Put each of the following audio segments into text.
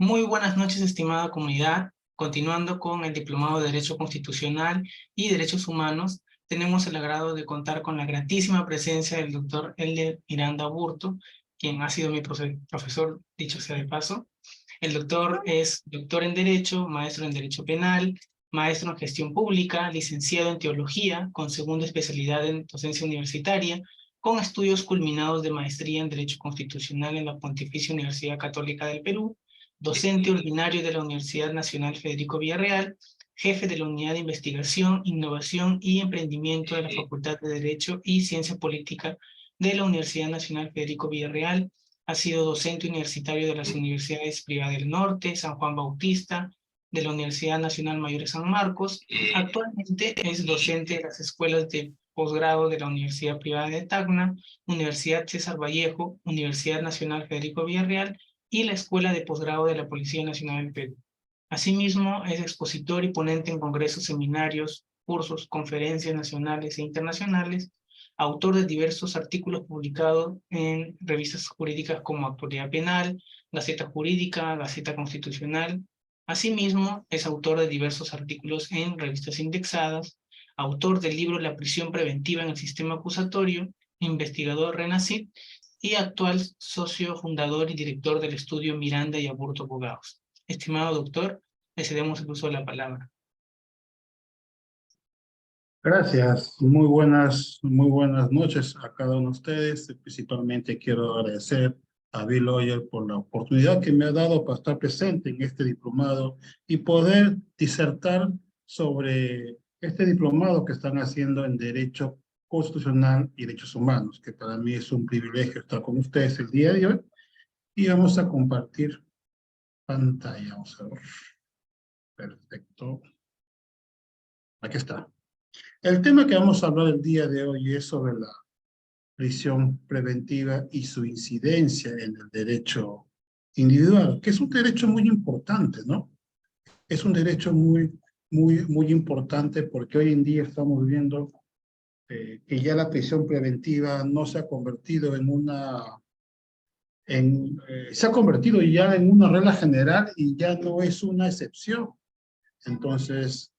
Muy buenas noches, estimada comunidad. Continuando con el Diplomado de Derecho Constitucional y Derechos Humanos, tenemos el agrado de contar con la gratísima presencia del doctor Elder Miranda Aburto, quien ha sido mi profesor, dicho sea de paso. El doctor es doctor en Derecho, maestro en Derecho Penal, maestro en Gestión Pública, licenciado en Teología, con segunda especialidad en docencia universitaria, con estudios culminados de maestría en Derecho Constitucional en la Pontificia Universidad Católica del Perú, docente ordinario de la Universidad Nacional Federico Villarreal, jefe de la Unidad de Investigación, Innovación y Emprendimiento de la Facultad de Derecho y Ciencia Política de la Universidad Nacional Federico Villarreal. Ha sido docente universitario de las Universidades Privadas del Norte, San Juan Bautista, de la Universidad Nacional Mayor de San Marcos. Actualmente es docente de las escuelas de posgrado de la Universidad Privada de Tacna, Universidad César Vallejo, Universidad Nacional Federico Villarreal y la Escuela de Posgrado de la Policía Nacional del Perú. Asimismo, es expositor y ponente en congresos, seminarios, cursos, conferencias nacionales e internacionales, autor de diversos artículos publicados en revistas jurídicas como Actualidad Penal, Gaceta Jurídica, Gaceta Constitucional. Asimismo, es autor de diversos artículos en revistas indexadas, autor del libro La prisión preventiva en el sistema acusatorio, investigador RENACIT y actual socio fundador y director del estudio Miranda y Aburto Abogados. Estimado doctor, le cedemos el uso de la palabra. Gracias, muy buenas noches a cada uno de ustedes. Principalmente quiero agradecer a Bill Oyer por la oportunidad que me ha dado para estar presente en este diplomado y poder disertar sobre este diplomado que están haciendo en Derecho Constitucional y Derechos Humanos, que para mí es un privilegio estar con ustedes el día de hoy. Y vamos a compartir pantalla. Vamos a ver. Perfecto. Aquí está. El tema que vamos a hablar el día de hoy es sobre la prisión preventiva y su incidencia en el derecho individual, que es un derecho muy importante, ¿no? Es un derecho muy importante porque hoy en día estamos viendo que ya la prisión preventiva no se ha convertido se ha convertido ya en una regla general y ya no es una excepción. Entonces,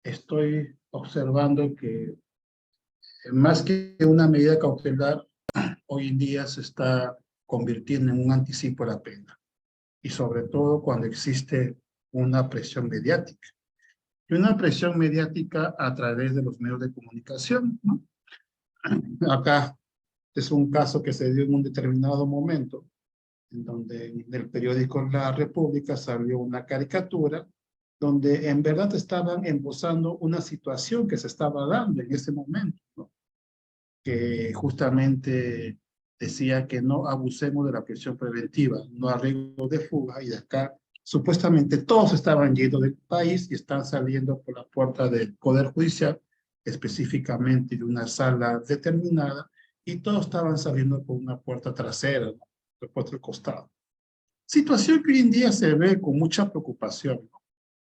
estoy observando que más que una medida cautelar, hoy en día se está convirtiendo en un anticipo de la pena. Y sobre todo cuando existe una presión mediática. Y una presión mediática a través de los medios de comunicación, ¿no? Acá es un caso que se dio en un determinado momento, en donde en el periódico La República salió una caricatura donde en verdad estaban esbozando una situación que se estaba dando en ese momento, ¿no? Que justamente decía que no abusemos de la prisión preventiva, no a riesgo de fuga, y de acá supuestamente todos estaban yendo del país y están saliendo por la puerta del Poder Judicial, específicamente de una sala determinada, y todos estaban saliendo por una puerta trasera, ¿no? Por puerta del costado. Situación que hoy en día se ve con mucha preocupación, ¿no?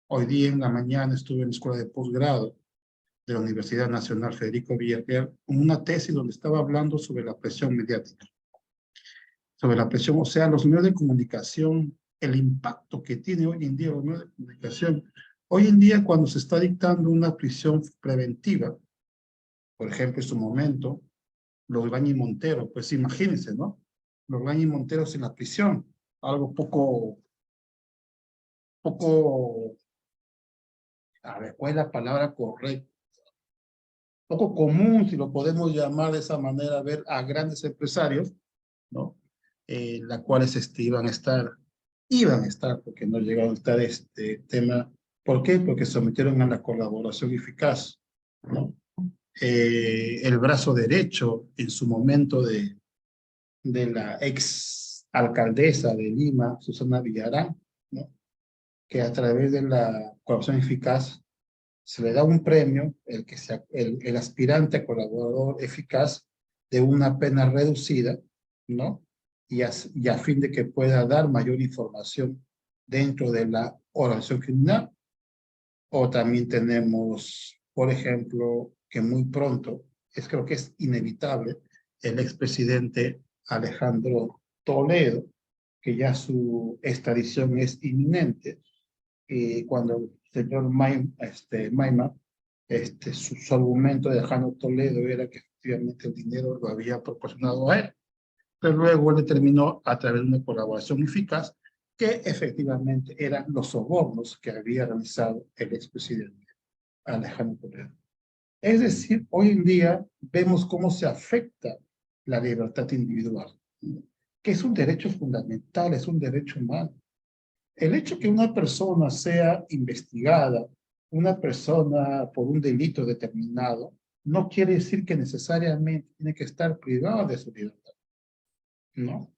Hoy día en la mañana estuve en la escuela de posgrado de la Universidad Nacional Federico Villarreal, una tesis donde estaba hablando sobre la presión mediática, sobre la presión, o sea, los medios de comunicación, el impacto que tiene hoy en día los medios de comunicación. Hoy en día, cuando se está dictando una prisión preventiva, por ejemplo, en su momento, Lorgañi y Montero, pues imagínense, ¿no? Lorgañi y Montero en la prisión, algo a ver, ¿cuál es la palabra correcta? Poco común, si lo podemos llamar de esa manera, ver a grandes empresarios, ¿no? Las cuales iban a estar, porque no llegaron a estar este tema. ¿Por qué? Porque se sometieron a la colaboración eficaz, ¿no? El brazo derecho en su momento de la ex alcaldesa de Lima, Susana Villarán, ¿no? Que a través de la colaboración eficaz se le da un premio, el aspirante a colaborador eficaz, de una pena reducida, ¿no? Y a fin de que pueda dar mayor información dentro de la organización criminal. O también tenemos, por ejemplo, que muy pronto, creo que es inevitable, el expresidente Alejandro Toledo, que ya su extradición es inminente, cuando el señor Maima, su argumento de Jano Toledo era que efectivamente el dinero lo había proporcionado a él, pero luego él determinó a través de una colaboración eficaz que efectivamente eran los sobornos que había realizado el expresidente Alejandro Toledo. Es decir, hoy en día vemos cómo se afecta la libertad individual, que es un derecho fundamental, es un derecho humano. El hecho que una persona sea investigada, una persona por un delito determinado, no quiere decir que necesariamente tiene que estar privada de su libertad, ¿no?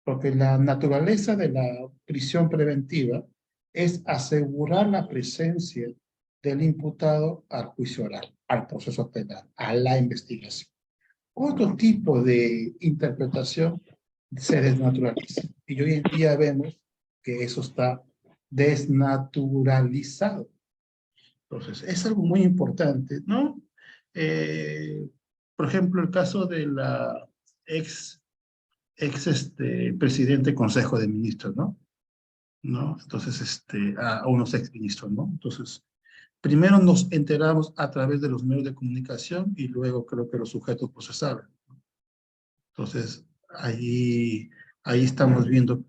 Porque la naturaleza de la prisión preventiva es asegurar la presencia del imputado al juicio oral, al proceso penal, a la investigación. Otro tipo de interpretación se desnaturaliza. Y hoy en día vemos que eso está desnaturalizado. Entonces, es algo muy importante, ¿no? Por ejemplo, el caso de la ex presidente del Consejo de Ministros, ¿no? Entonces, a unos exministros, ¿no? Entonces, primero nos enteramos a través de los medios de comunicación y luego creo que los sujetos procesables. Entonces, ahí estamos viendo,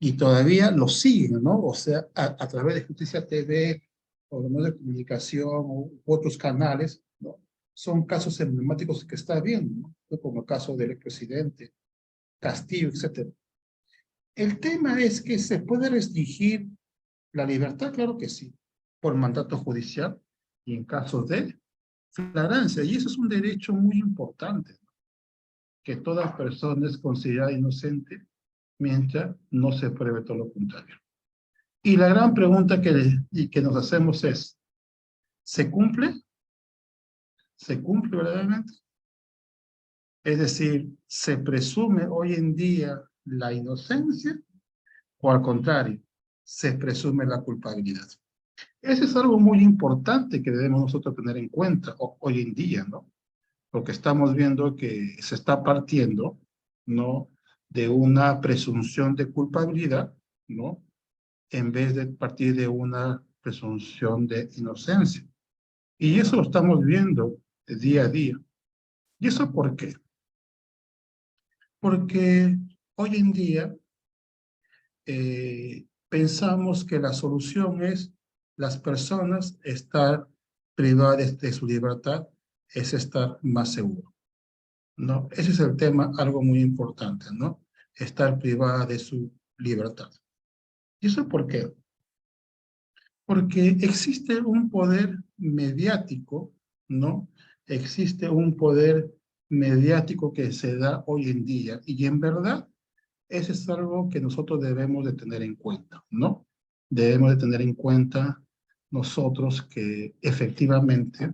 y todavía lo siguen, ¿no? O sea, a través de Justicia TV, o los medios de comunicación, u otros canales, ¿no? Son casos emblemáticos que está viendo, ¿no? Como el caso del expresidente Castillo, etc. El tema es que se puede restringir la libertad, claro que sí, por mandato judicial y en casos de flagrancia, y eso es un derecho muy importante, ¿no? Que toda persona es considerada inocente mientras no se pruebe todo lo contrario. Y la gran pregunta que nos hacemos es, ¿se cumple? ¿Se cumple verdaderamente? Es decir, ¿se presume hoy en día la inocencia o al contrario, se presume la culpabilidad? Eso es algo muy importante que debemos nosotros tener en cuenta hoy en día, ¿no? Porque estamos viendo que se está partiendo, ¿no? De una presunción de culpabilidad, ¿no? En vez de partir de una presunción de inocencia. Y eso lo estamos viendo día a día. ¿Y eso por qué? Porque hoy en día pensamos que la solución es las personas estar privadas de su libertad, es estar más seguro, ¿no? Ese es el tema, algo muy importante, ¿no? Estar privada de su libertad. ¿Y eso por qué? Porque existe un poder mediático, ¿no? Existe un poder mediático que se da hoy en día y en verdad eso es algo que nosotros debemos de tener en cuenta, ¿no? Debemos de tener en cuenta nosotros que efectivamente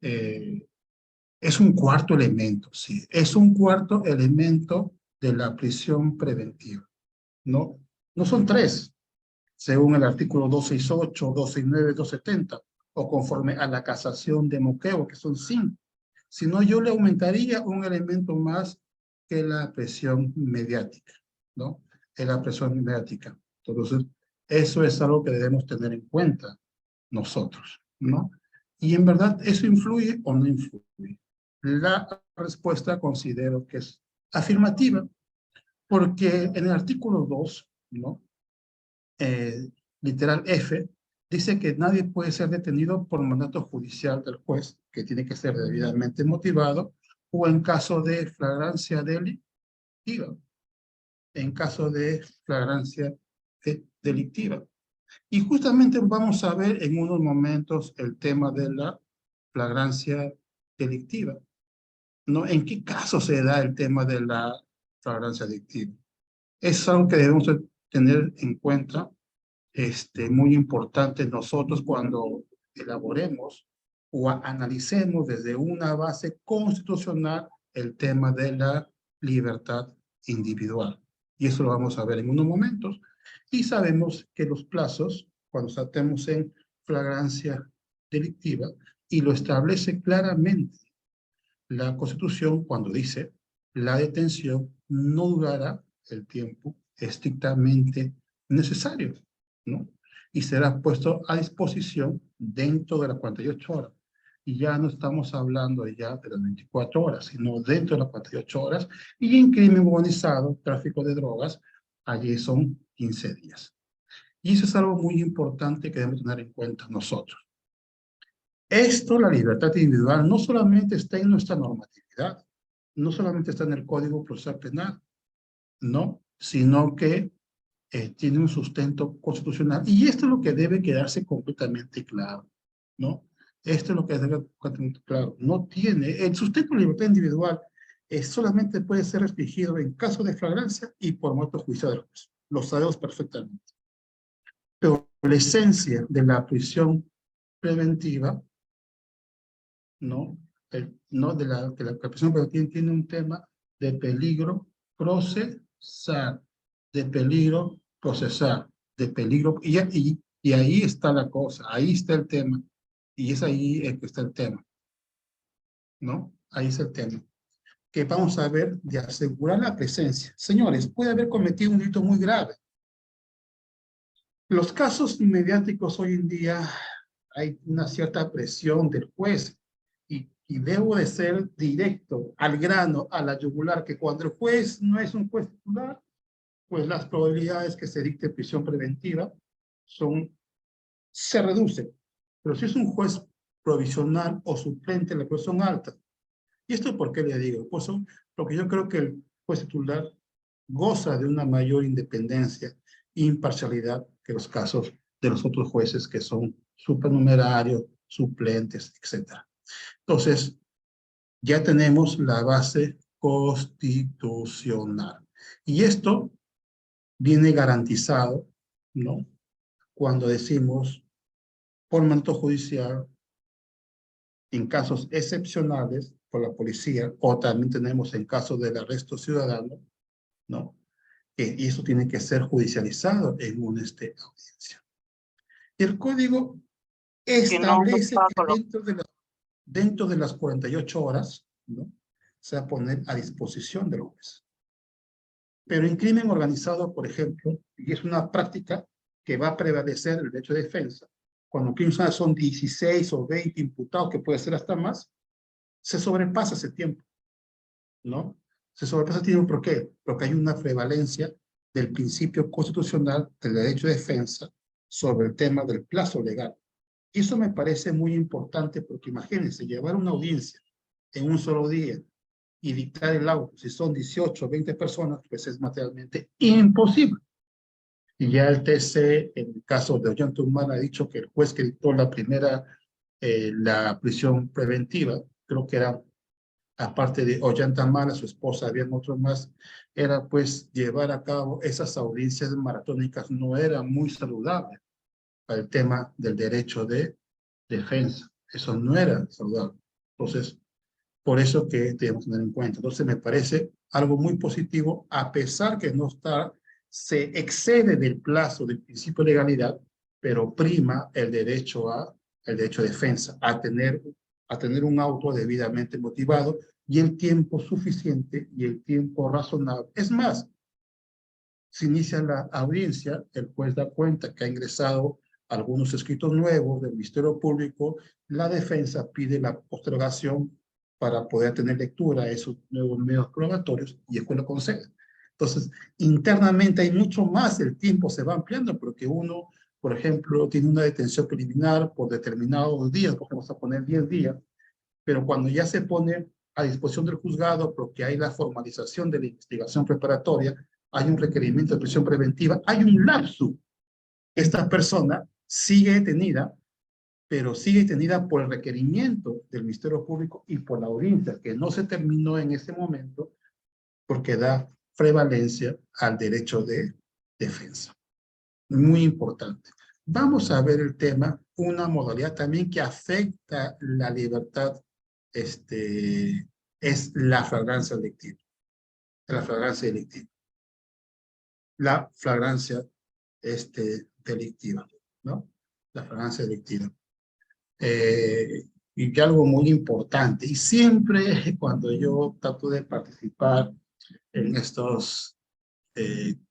es un cuarto elemento, sí, es un cuarto elemento de la prisión preventiva, ¿no? No son tres, según el artículo 268, 269, 270, o conforme a la casación de Moquegua, que son 5, sino yo le aumentaría un elemento más que la presión mediática, ¿no? Es la presión mediática. Entonces, eso es algo que debemos tener en cuenta nosotros, ¿no? Y en verdad, ¿eso influye o no influye? La respuesta considero que es afirmativa, porque en el artículo 2, ¿no? Literal F, dice que nadie puede ser detenido por mandato judicial del juez, que tiene que ser debidamente motivado, o en caso de flagrancia delictiva. En caso de flagrancia delictiva. Y justamente vamos a ver en unos momentos el tema de la flagrancia delictiva, ¿no? ¿En qué caso se da el tema de la flagrancia delictiva? Es algo que debemos tener en cuenta, muy importante nosotros cuando elaboremos o analicemos desde una base constitucional el tema de la libertad individual. Y eso lo vamos a ver en unos momentos. Y sabemos que los plazos, cuando tratemos en flagrancia delictiva, y lo establece claramente la Constitución cuando dice la detención no durará el tiempo estrictamente necesario, ¿no? Y será puesto a disposición dentro de las 48 horas. Y ya no estamos hablando ya de las 24 horas, sino dentro de las 48 horas. Y en crimen organizado, tráfico de drogas, allí son 15 días. Y eso es algo muy importante que debemos tener en cuenta nosotros. Esto, la libertad individual, no solamente está en nuestra normatividad, no solamente está en el Código Procesal Penal, no, sino que tiene un sustento constitucional. Y esto es lo que debe quedarse completamente claro, ¿no? Esto es lo que debe quedar completamente claro. No tiene, el sustento de la libertad individual solamente puede ser restringido en caso de flagrancia y por modo judicial del juez. Lo sabemos perfectamente. Pero la esencia de la prisión preventiva, ¿no? No de la prisión preventiva tiene un tema de peligro procesal, de peligro procesal, de peligro, y ahí está la cosa, ahí está el tema, y es ahí el que está el tema, ¿no? Ahí está el tema. Que vamos a ver de asegurar la presencia. Señores, puede haber cometido un delito muy grave. Los casos mediáticos hoy en día hay una cierta presión del juez y debo de ser directo, al grano, a la yugular, que cuando el juez no es un juez titular, pues las probabilidades que se dicte prisión preventiva se reducen. Pero si es un juez provisional o suplente, las pruebas son altas. ¿Y esto por qué le digo? Pues porque yo creo que el juez titular goza de una mayor independencia e imparcialidad que los casos de los otros jueces que son supernumerarios, suplentes, etc. Entonces, ya tenemos la base constitucional. Y esto viene garantizado, ¿no? Cuando decimos por mandato judicial, en casos excepcionales por la policía, o también tenemos en casos del arresto ciudadano, ¿no? Y eso tiene que ser judicializado en una audiencia. Y el código establece que dentro de las 48 horas, ¿no? Se va a poner a disposición del juez. Pero en crimen organizado, por ejemplo, y es una práctica que va a prevalecer el derecho de defensa, cuando crimen son 16 o 20 imputados, que puede ser hasta más, se sobrepasa ese tiempo, ¿no? Se sobrepasa el tiempo, ¿por qué? Porque hay una prevalencia del principio constitucional del derecho de defensa sobre el tema del plazo legal. Y eso me parece muy importante porque imagínense, llevar una audiencia en un solo día y dictar el auto, si son 18 o 20 personas, pues es materialmente imposible. Y ya el TC, en el caso de Ollanta-Humala, ha dicho que el juez que dictó la prisión preventiva, creo que era, aparte de Ollanta-Humala, su esposa, habían otros más, era pues llevar a cabo esas audiencias maratónicas no era muy saludable para el tema del derecho de defensa. Eso no era saludable. Entonces, por eso que debemos tener en cuenta. Entonces, me parece algo muy positivo, a pesar que no está, se excede del plazo del principio de legalidad, pero prima el derecho de defensa, a tener un auto debidamente motivado y el tiempo suficiente y el tiempo razonable. Es más, se inicia la audiencia, el juez da cuenta que ha ingresado algunos escritos nuevos del Ministerio Público, la defensa pide la postergación para poder tener lectura a esos nuevos medios probatorios y el juez lo concede. Entonces, internamente hay mucho más, el tiempo se va ampliando porque uno, por ejemplo, tiene una detención preliminar por determinados días, vamos a poner 10 días, pero cuando ya se pone a disposición del juzgado porque hay la formalización de la investigación preparatoria, hay un requerimiento de prisión preventiva, hay un lapso. Esta persona sigue detenida, pero sigue detenida por el requerimiento del Ministerio Público y por la audiencia, que no se terminó en ese momento porque da prevalencia al derecho de defensa. Muy importante. Vamos a ver el tema, una modalidad también que afecta la libertad, es la flagrancia delictiva. La flagrancia delictiva. La flagrancia delictiva, ¿no? La flagrancia delictiva. Y que algo muy importante, y siempre cuando yo trato de participar en estos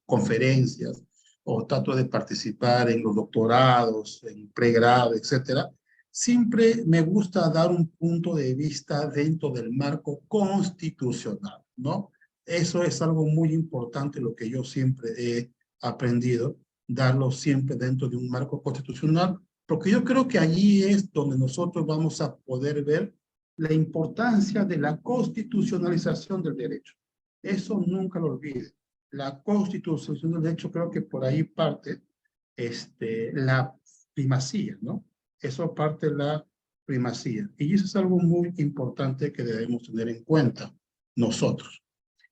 conferencias o trato de participar en los doctorados, en pregrado, etcétera, siempre me gusta dar un punto de vista dentro del marco constitucional, ¿no? Eso es algo muy importante, lo que yo siempre he aprendido, darlo siempre dentro de un marco constitucional, porque yo creo que allí es donde nosotros vamos a poder ver la importancia de la constitucionalización del derecho. Eso nunca lo olvide. La constitución del derecho, creo que por ahí parte la primacía, ¿no? Eso parte la primacía. Y eso es algo muy importante que debemos tener en cuenta nosotros.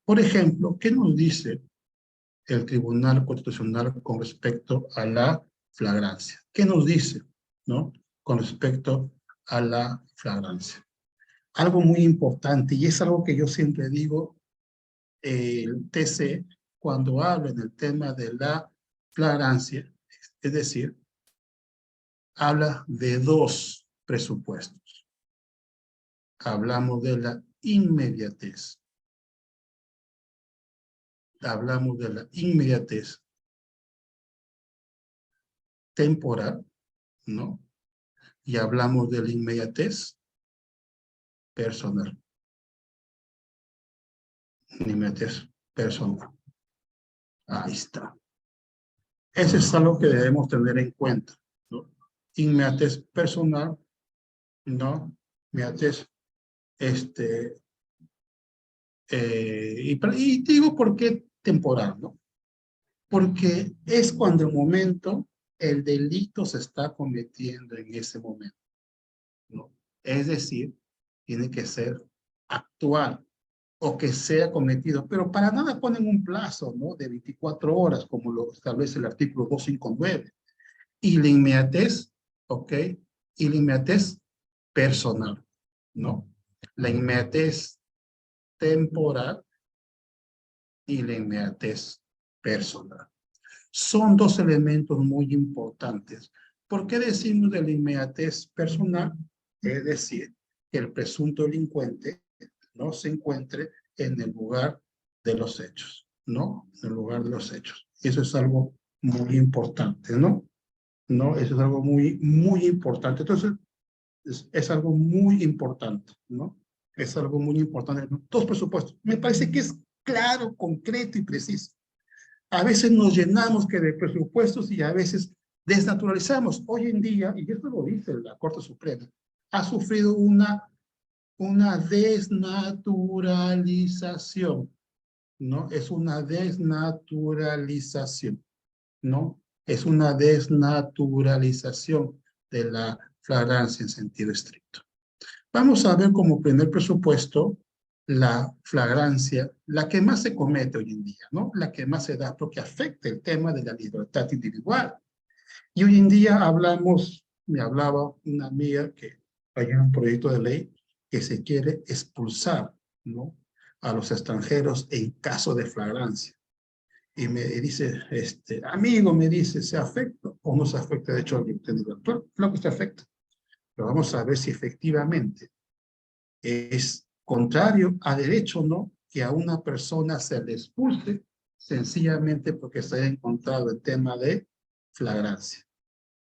Por ejemplo, ¿qué nos dice el Tribunal Constitucional con respecto a la flagrancia? ¿Qué nos dice, no? Con respecto a la flagrancia. Algo muy importante, y es algo que yo siempre digo, el TC, cuando habla en el tema de la flagrancia, es decir, habla de dos presupuestos. Hablamos de la inmediatez. Hablamos de la inmediatez temporal, ¿no? Y hablamos de la inmediatez personal. Inmediatez personal. Ahí está. Eso es algo que debemos tener en cuenta, ¿no? Inmediatez personal, ¿no? Inmediatez, y digo por qué temporal, ¿no? Porque es cuando el momento, el delito se está cometiendo en ese momento, ¿no? Es decir, tiene que ser actual o que sea cometido, pero para nada ponen un plazo, ¿no? De 24 horas, como lo establece el artículo 259. Y la inmediatez, ¿ok? Y la inmediatez personal, ¿no? La inmediatez temporal y la inmediatez personal. Son dos elementos muy importantes. ¿Por qué decimos de la inmediatez personal? Es decir, que el presunto delincuente no se encuentre en el lugar de los hechos, ¿no? En el lugar de los hechos. Eso es algo muy importante, ¿no? ¿No? Eso es algo muy, muy importante. Entonces, es algo muy importante, ¿no? Es algo muy importante. Dos presupuestos. Me parece que es claro, concreto y preciso. A veces nos llenamos que de presupuestos y a veces desnaturalizamos. Hoy en día, y esto lo dice la Corte Suprema, ha sufrido una desnaturalización, ¿no? Es una desnaturalización, ¿no? Es una desnaturalización de la flagrancia en sentido estricto. Vamos a ver como primer presupuesto la flagrancia, la que más se comete hoy en día, ¿no? La que más se da porque afecta el tema de la libertad individual. Y hoy en día me hablaba una amiga que hay un proyecto de ley que se quiere expulsar, ¿no? A los extranjeros en caso de flagrancia. Y me dice, amigo, me dice, ¿se afecta o no se afecta? De hecho, al individual? Claro que se afecta. Pero vamos a ver si efectivamente es contrario a derecho o no que a una persona se le expulse sencillamente porque se haya encontrado el tema de flagrancia.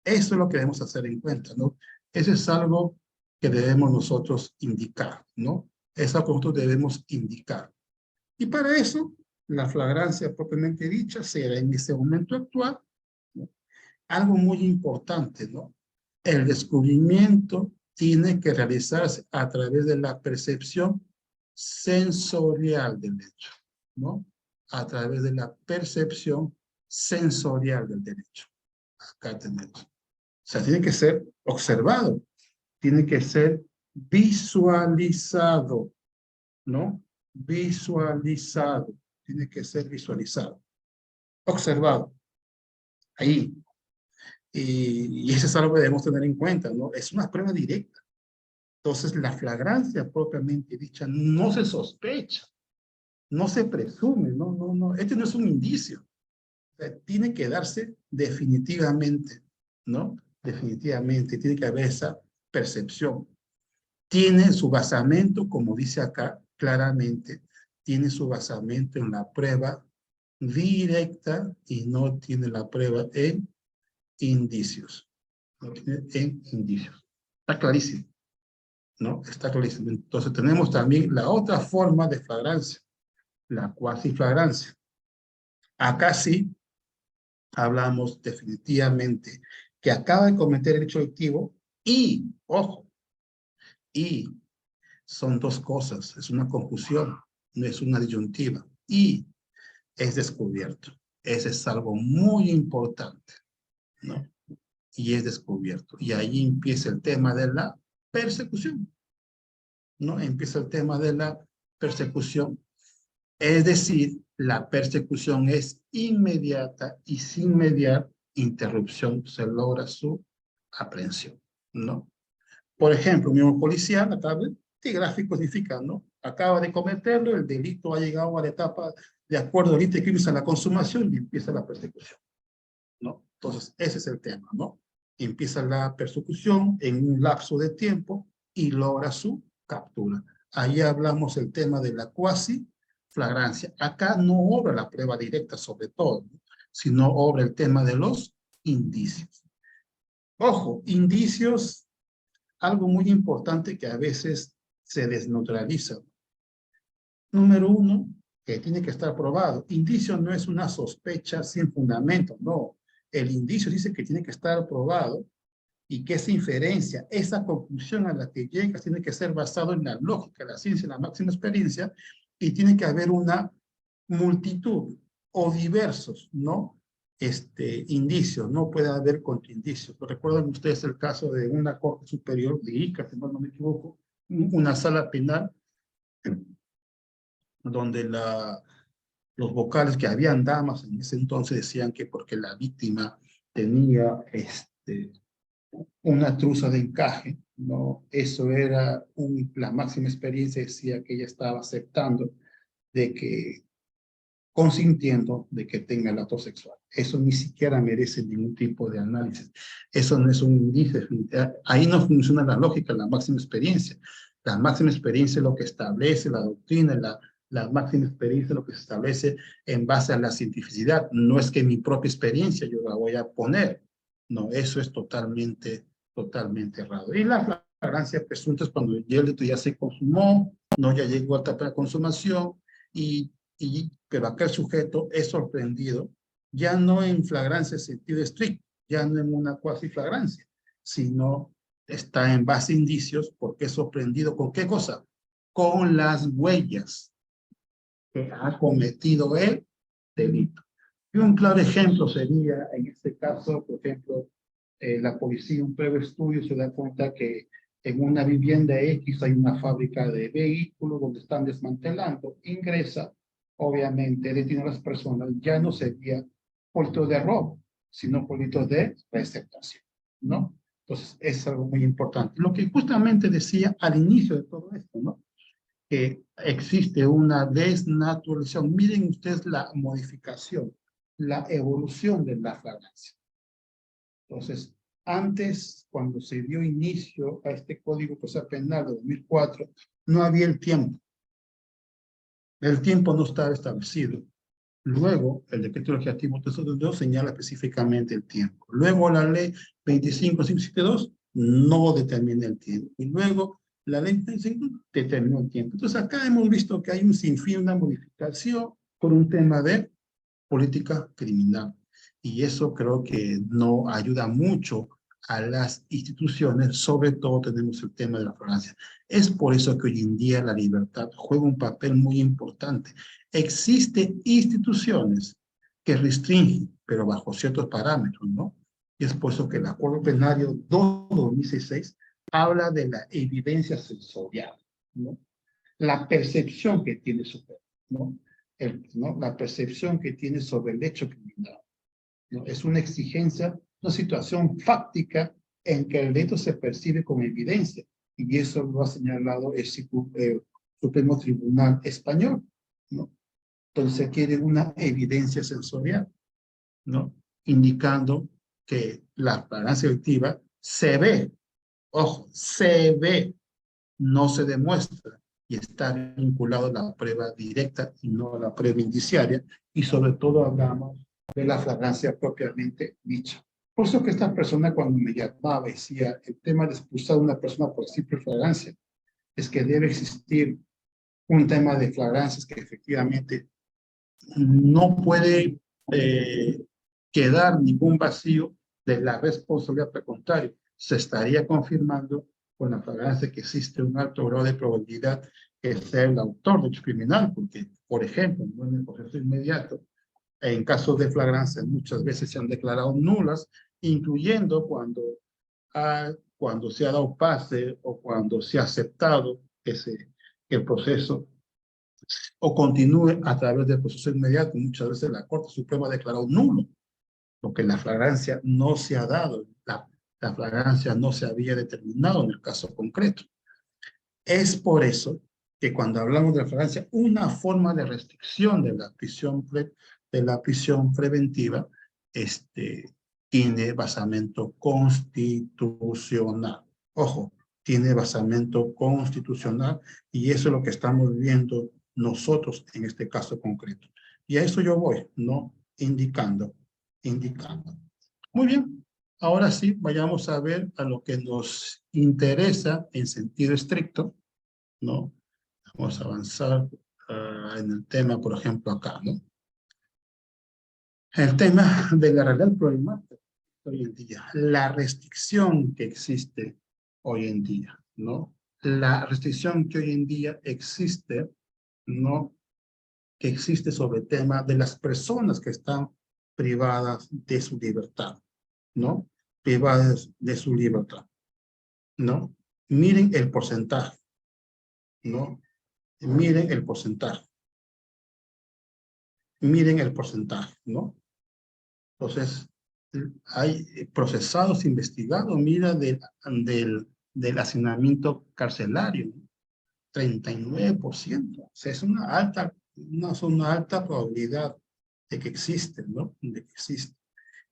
Eso es lo que debemos hacer en cuenta, ¿no? Eso es algo que debemos nosotros indicar, ¿no? Es algo que nosotros debemos indicar. Y para eso, la flagrancia propiamente dicha será en ese momento actual, ¿no? Algo muy importante, ¿no? El descubrimiento tiene que realizarse a través de la percepción sensorial del hecho, ¿no? A través de la percepción sensorial del derecho. Acá tenemos. O sea, tiene que ser observado, tiene que ser visualizado, ¿no? Visualizado, tiene que ser visualizado, observado, ahí. Y eso es algo que debemos tener en cuenta, ¿no? Es una prueba directa. Entonces, la flagrancia propiamente dicha no se sospecha, no se presume, no. Este no es un indicio. O sea, tiene que darse definitivamente, ¿no? Definitivamente, tiene que haber esa percepción. Tiene su basamento, como dice acá, claramente, tiene su basamento en la prueba directa y no tiene la prueba en indicios. No tiene en indicios. Está clarísimo, ¿no? Está clarísimo. Entonces tenemos también la otra forma de flagrancia, la cuasiflagrancia. Acá sí hablamos definitivamente que acaba de cometer el hecho delictivo y, ojo, y son dos cosas, es una confusión, no es una disyuntiva, y es descubierto. Ese es algo muy importante, ¿no? Y es descubierto. Y ahí empieza el tema de la persecución, ¿no? Empieza el tema de la persecución. Es decir, la persecución es inmediata y sin mediar interrupción se logra su aprehensión, ¿no? Por ejemplo, un mismo policial, acá este gráfico significa, ¿no? Acaba de cometerlo, el delito ha llegado a la etapa de acuerdo al delito de crimen a la consumación y empieza la persecución, ¿no? Entonces, ese es el tema, ¿no? Empieza la persecución en un lapso de tiempo y logra su captura. Ahí hablamos el tema de la cuasi flagrancia. Acá no obra la prueba directa sobre todo, ¿no? Sino obra el tema de los indicios. Ojo, indicios, algo muy importante que a veces se desnaturaliza. Número uno, que tiene que estar probado. Indicio no es una sospecha sin fundamento, no. El indicio dice que tiene que estar probado y que esa inferencia, esa conclusión a la que llegas tiene que ser basado en la lógica, la ciencia, la máxima experiencia, y tiene que haber una multitud o diversos, ¿no? Indicios, no puede haber contraindicios. ¿Recuerdan ustedes el caso de una corte superior de Ica, si no me equivoco, una sala penal, donde los vocales que habían damas en ese entonces decían que porque la víctima tenía una truza de encaje, ¿no? Eso era la máxima experiencia, decía que ella estaba aceptando de que, consintiendo de que tenga el acto sexual. Eso ni siquiera merece ningún tipo de análisis. Eso no es un indicio. Ahí no funciona la lógica, la máxima experiencia. La máxima experiencia es lo que establece la doctrina, la máxima experiencia es lo que se establece en base a la cientificidad. No es que mi propia experiencia yo la voy a poner. No, eso es totalmente errado. Y la flagrancia presunta es cuando el delito ya se consumó, no ya llegó a etapa de consumación, pero acá el sujeto es sorprendido, ya no en flagrancia en sentido estricto, ya no en una cuasi flagrancia, sino está en base a indicios porque es sorprendido con qué cosa, con las huellas que ha cometido el delito. Y un claro ejemplo sería, en este caso, por ejemplo, la policía, un breve estudio se da cuenta que en una vivienda X hay una fábrica de vehículos donde están desmantelando, ingresa, obviamente, detiene a las personas, ya no sería delito de robo, sino delito de receptación, ¿no? Entonces, es algo muy importante. Lo que justamente decía al inicio de todo esto, ¿no? Que existe una desnaturalización. Miren ustedes la modificación, la evolución de la flagrancia. Entonces, antes, cuando se dio inicio a este Código Procesal Penal de 2004, no había el tiempo. El tiempo no estaba establecido. Luego, el decreto legislativo 322 señala específicamente el tiempo. Luego, la ley 25572 no determina el tiempo. Y luego, la ley 25 determinó el tiempo. Entonces, acá hemos visto que hay un sinfín, una modificación por un tema de política criminal. Y eso creo que no ayuda mucho a las instituciones, sobre todo tenemos el tema de la flagrancia. Es por eso que hoy en día la libertad juega un papel muy importante. Existen instituciones que restringen, pero bajo ciertos parámetros, ¿no? Y es por eso que el Acuerdo Plenario 2/2016 habla de la evidencia sensorial, ¿no? La percepción que tiene su cuerpo, ¿no? ¿no? La percepción que tiene sobre el hecho criminal, ¿no? Es una exigencia, una situación fáctica en que el delito se percibe como evidencia, y eso lo ha señalado el Supremo Tribunal Español, ¿no? Entonces se quiere una evidencia sensorial, ¿no? Indicando que la flagrancia delictiva se ve, ojo, se ve, no se demuestra, y está vinculado a la prueba directa y no a la prueba indiciaria, y sobre todo hablamos de la flagrancia propiamente dicha. Por eso que esta persona cuando me llamaba decía el tema de expulsar a una persona por simple flagrancia es que debe existir un tema de flagrancias que efectivamente no puede quedar ningún vacío de la responsabilidad. Al contrario, se estaría confirmando con la flagrancia que existe un alto grado de probabilidad que sea el autor del hecho criminal, porque, por ejemplo, en el proceso inmediato, en casos de flagrancia muchas veces se han declarado nulas, incluyendo cuando se ha dado pase o cuando se ha aceptado que el proceso o continúe a través del proceso inmediato. Muchas veces la Corte Suprema ha declarado nulo, porque la flagrancia no se ha dado, la flagrancia no se había determinado en el caso concreto. Es por eso que cuando hablamos de la flagrancia, una forma de restricción de la prisión preventiva tiene basamento constitucional. Ojo, tiene basamento constitucional y eso es lo que estamos viendo nosotros en este caso concreto. Y a eso yo voy, ¿no? Indicando. Muy bien, ahora sí, vayamos a ver a lo que nos interesa en sentido estricto, ¿no? Vamos a avanzar en el tema, por ejemplo, acá, ¿no? El tema de la realidad problemática hoy en día, la restricción que existe hoy en día, ¿no? La restricción que hoy en día existe, ¿no? Que existe sobre el tema de las personas que están privadas de su libertad, ¿no? Privadas de su libertad, ¿no? Miren el porcentaje, ¿no? Miren el porcentaje. Miren el porcentaje, ¿no? Entonces, hay procesados investigados, mira, del hacinamiento carcelario, 39%. O sea, es una alta probabilidad de que existe, ¿no? De que existe.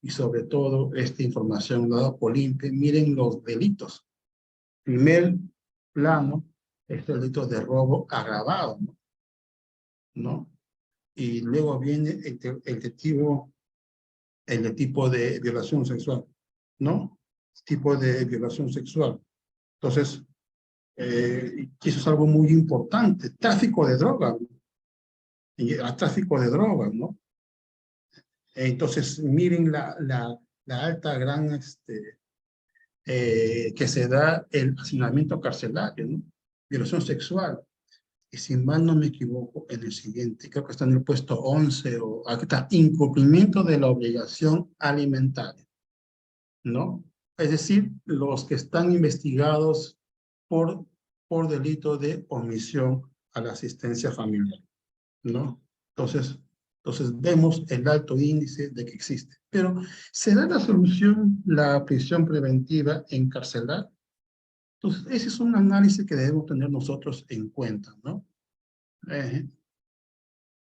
Y sobre todo, esta información dada por INPE, miren los delitos. Primer plano, es el delito de robo agravado, ¿no? Y luego viene el tipo de violación sexual, ¿no? Tipo de violación sexual. Entonces, eso es algo muy importante. Tráfico de drogas, tráfico de drogas, ¿no? Entonces, miren la alta gran que se da el hacinamiento carcelario, ¿no? Violación sexual. Y si mal no me equivoco, en el siguiente, creo que está en el puesto 11, o aquí está, incumplimiento de la obligación alimentaria, ¿no? Es decir, los que están investigados por delito de omisión a la asistencia familiar, ¿no? Entonces vemos el alto índice de que existe. Pero, ¿será la solución la prisión preventiva encarcelar? Entonces, ese es un análisis que debemos tener nosotros en cuenta, ¿no?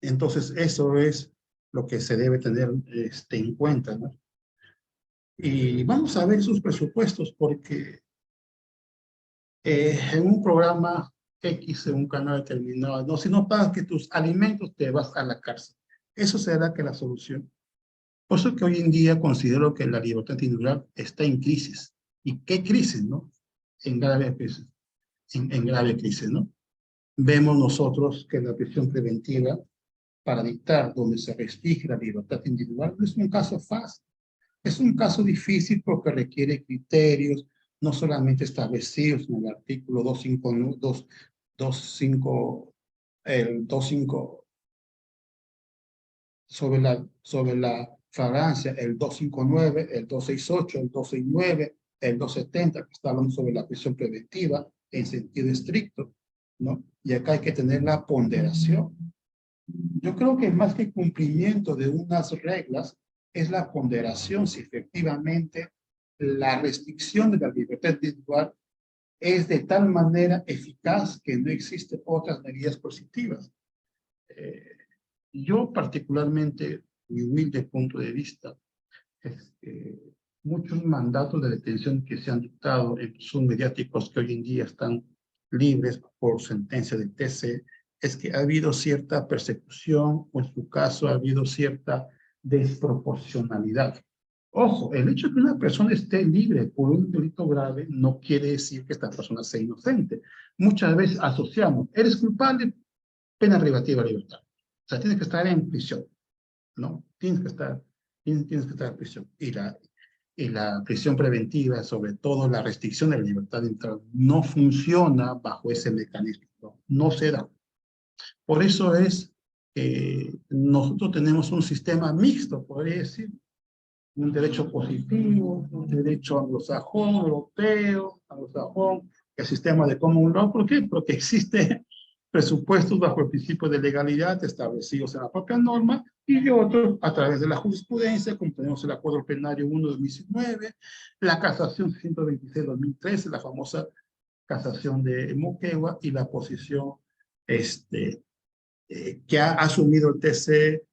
Entonces, eso es lo que se debe tener en cuenta, ¿no? Y vamos a ver sus presupuestos, porque en un programa X, en un canal determinado, no, si no pagas que tus alimentos, te vas a la cárcel. Eso será que la solución. Por eso que hoy en día considero que la libertad individual está en crisis. ¿Y qué crisis, no? En grave crisis. En grave crisis, ¿no? Vemos nosotros que la prisión preventiva para dictar donde se restringe la libertad individual no es un caso fácil. Es un caso difícil porque requiere criterios no solamente establecidos en el artículo 255, el 25 sobre la flagrancia, el 259, el 268, el 269, el 270, que está hablando sobre la prisión preventiva en sentido estricto, ¿no? Y acá hay que tener la ponderación. Yo creo que más que cumplimiento de unas reglas, es la ponderación si efectivamente la restricción de la libertad individual es de tal manera eficaz que no existen otras medidas positivas. Yo particularmente, mi humilde punto de vista, es que muchos mandatos de detención que se han dictado en sus mediáticos que hoy en día están libres por sentencia del TC, es que ha habido cierta persecución, o en su caso ha habido cierta desproporcionalidad. Ojo, el hecho de que una persona esté libre por un delito grave no quiere decir que esta persona sea inocente. Muchas veces asociamos, eres culpable, pena privativa de libertad. O sea, tienes que estar en prisión, ¿no? Tienes que estar en prisión. Y la prisión preventiva, sobre todo la restricción de la libertad de entrada, no funciona bajo ese mecanismo, no se da. Por eso es que nosotros tenemos un sistema mixto, podría decir, un derecho positivo, un derecho anglosajón, europeo, anglosajón, el sistema de common law. ¿Por qué? Porque existe presupuestos bajo el principio de legalidad establecidos en la propia norma y otros a través de la jurisprudencia, como tenemos el Acuerdo Plenario 1 de 2019, la Casación 126 de 2013, la famosa Casación de Moquegua y la posición que ha asumido el TC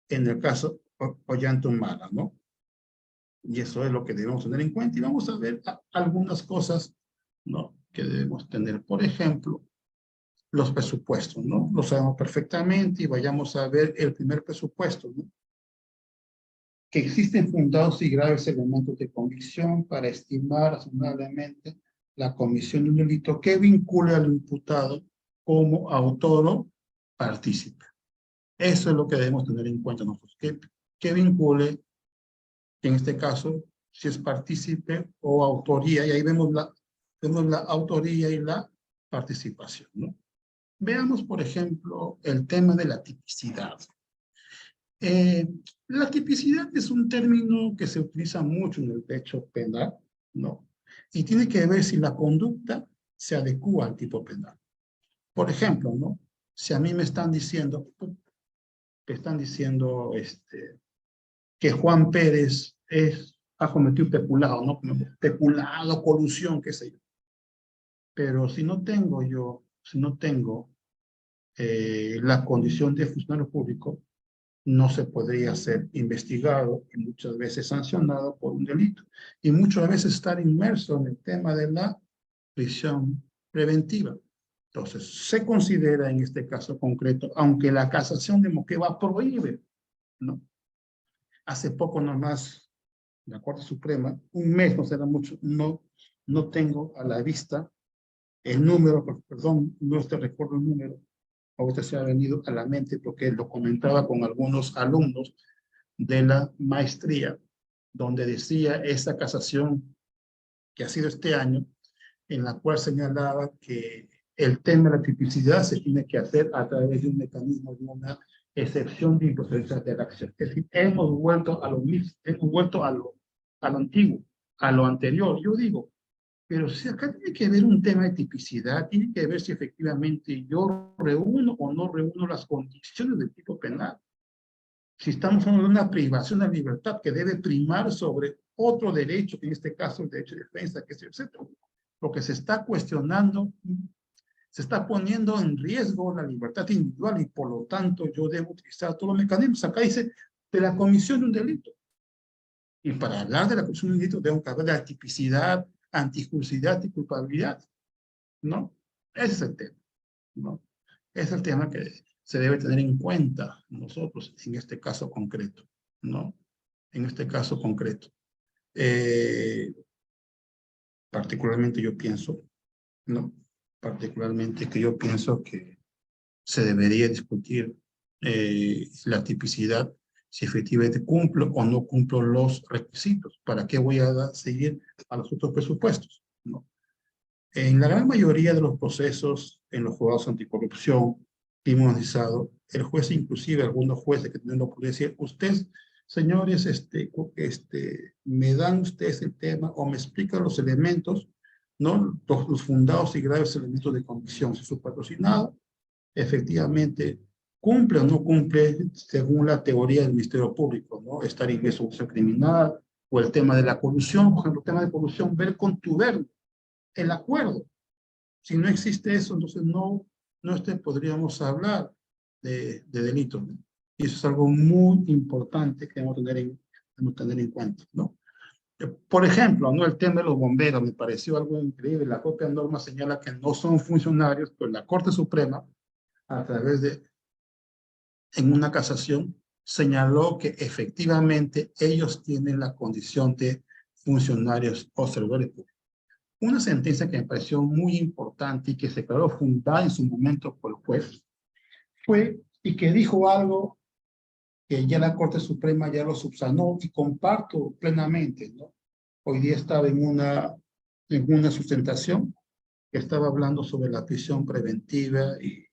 en el caso Ollantumala, ¿no? Y eso es lo que debemos tener en cuenta. Y vamos a ver algunas cosas, ¿no?, que debemos tener. Por ejemplo, los presupuestos, ¿no? Lo sabemos perfectamente y vayamos a ver el primer presupuesto, ¿no? Que existen fundados y graves elementos de convicción para estimar razonablemente la comisión de un delito que vincule al imputado como autor o partícipe. Eso es lo que debemos tener en cuenta nosotros, que vincule, en este caso, si es partícipe o autoría, y ahí vemos la autoría y la participación, ¿no? Veamos, por ejemplo, el tema de la tipicidad. La tipicidad es un término que se utiliza mucho en el derecho penal, ¿no? Y tiene que ver si la conducta se adecua al tipo penal. Por ejemplo, ¿no? Si a mí me están diciendo que Juan Pérez ha cometido peculado, ¿no? Peculado, colusión, qué sé yo. Pero si no tengo la condición de funcionario público, no se podría ser investigado y muchas veces sancionado por un delito. Y muchas veces estar inmerso en el tema de la prisión preventiva. Entonces, se considera en este caso concreto, aunque la casación de Moquegua prohíbe, ¿no? Hace poco nomás, la Corte Suprema, un mes no será mucho, no tengo a la vista el número, perdón, no recuerdo el número, ahorita se ha venido a la mente porque lo comentaba con algunos alumnos de la maestría, donde decía esa casación que ha sido este año, en la cual señalaba que el tema de la tipicidad se tiene que hacer a través de un mecanismo, de una excepción de improcedencia de la acción. Es decir, hemos vuelto a lo mismo, hemos vuelto a lo antiguo, a lo anterior. Yo digo, pero si acá tiene que haber un tema de tipicidad, tiene que ver si efectivamente yo reúno o no reúno las condiciones del tipo penal. Si estamos hablando de una privación de libertad que debe primar sobre otro derecho, en este caso el derecho de defensa, que es etc. Lo que se está cuestionando, se está poniendo en riesgo la libertad individual y por lo tanto yo debo utilizar todos los mecanismos. Acá dice de la comisión de un delito. Y para hablar de la comisión de un delito debo hablar de la tipicidad, antijuricidad y culpabilidad, ¿no? Ese es el tema, ¿no? Ese es el tema que se debe tener en cuenta nosotros en este caso concreto, ¿no? En este caso concreto. Particularmente yo pienso, ¿no? Particularmente que yo pienso que se debería discutir la tipicidad, si efectivamente cumplo o no cumplo los requisitos. ¿Para qué voy a seguir a los otros presupuestos? ¿No? En la gran mayoría de los procesos en los juzgados anticorrupción que hemos analizado, el juez, inclusive algunos jueces que tienen la oportunidad de decir, ustedes, señores, me dan ustedes el tema o me explican los elementos, ¿no? Los fundados y graves elementos de convicción. Si su patrocinado efectivamente cumple o no cumple según la teoría del Ministerio Público, ¿no? Estar inmerso en una criminal o el tema de la colusión, por ejemplo, el tema de colusión, ver contubernio, el acuerdo. Si no existe eso, entonces no podríamos hablar de delito, ¿no? Y eso es algo muy importante que debemos tener en cuenta, ¿no? Por ejemplo, ¿no? El tema de los bomberos me pareció algo increíble. La propia norma señala que no son funcionarios, pero la Corte Suprema a través de, en una casación, señaló que efectivamente ellos tienen la condición de funcionarios observadores públicos. Una sentencia que me pareció muy importante y que se declaró fundada en su momento por el juez fue, y que dijo algo que ya la Corte Suprema ya lo subsanó y comparto plenamente, ¿no? Hoy día estaba en una sustentación que estaba hablando sobre la prisión preventiva y